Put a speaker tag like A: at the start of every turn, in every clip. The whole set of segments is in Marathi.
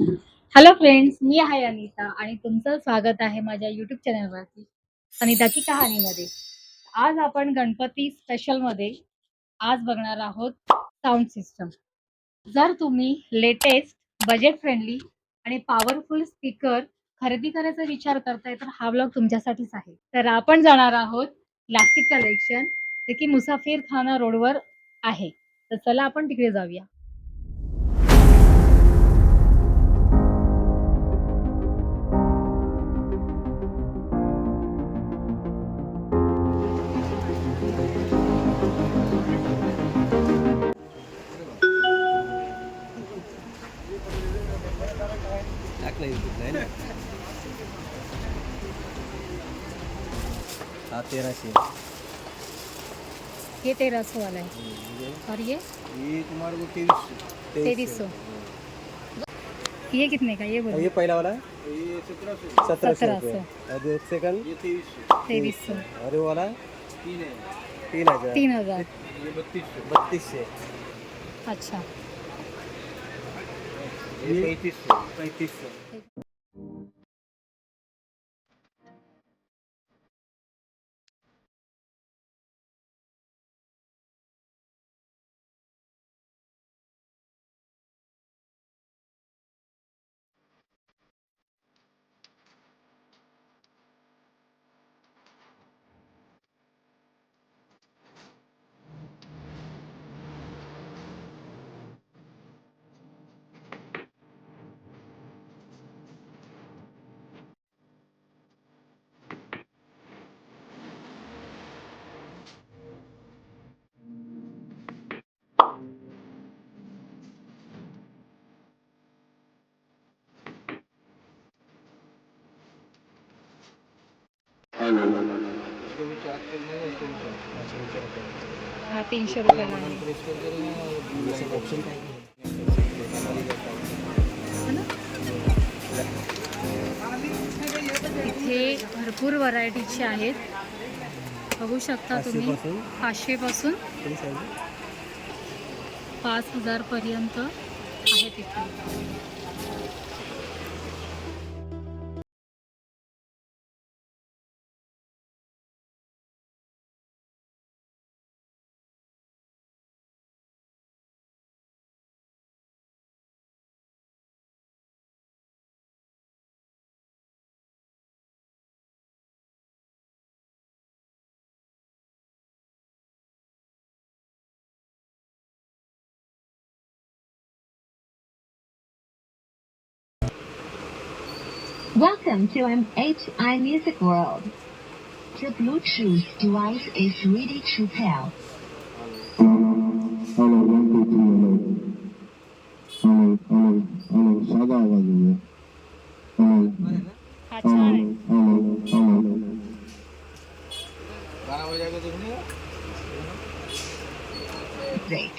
A: हॅलो फ्रेंड्स, मी आहे अनिता आणि तुमचं स्वागत आहे माझ्या यूट्यूब चॅनलवरती अनिताची कहाणीमध्ये. आज आपण गणपती स्पेशलमध्ये आज बघणार आहोत साऊंड सिस्टम. जर तुम्ही लेटेस्ट, बजेट फ्रेंडली आणि पॉवरफुल स्पीकर खरेदी करायचा विचार करताय तर हा ब्लॉग तुमच्यासाठीच आहे. तर आपण जाणार आहोत क्लासिक कलेक्शन, जे की मुसाफिर खाना रोडवर आहे. तर चला आपण तिकडे जाऊया.
B: हा 1300
A: ये 1300 वाला है और ये
B: ये तुम्हारे को 2300
A: ये कितने का, ये बोलो।
B: ये पहला वाला है ये 1700 रुपये
A: 1700,
B: और ये सेकंड ये
A: 2300,
B: और ये वाला 3000
A: 3000।
B: ये 3200
A: अच्छा,
B: ये 3500
A: हा 300 रुपयाला आहे.
B: ऑप्शन काय
A: है ना? इथे भरपूर व्हरायटीचे आहेत, बघू शकता तुम्ही. 500 पासून 5000 पर्यंत आहेत इथे.
C: Welcome to MHI Music World. The Bluetooth device is ready to pair.
D: Hello, 1 2 3 hello, साधा आवाज आहे.
A: हा छान आहे.
D: hello.
B: गाना बजाएगा तो सुनिएगा
C: Great.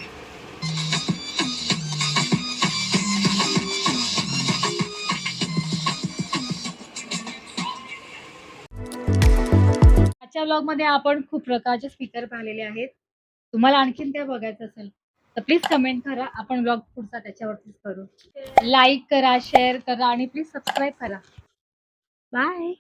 A: आजच्या ब्लॉग मध्ये आपण खूप प्रकारचे स्पीकर पाहिलेले आहेत. तुम्हाला आणखीन ते बघायचं असेल तर प्लीज कमेंट करा, आपण ब्लॉग पुढचा त्याच्यावरतीच करू. लाईक करा, शेअर करा आणि प्लीज सबस्क्राईब करा. बाय.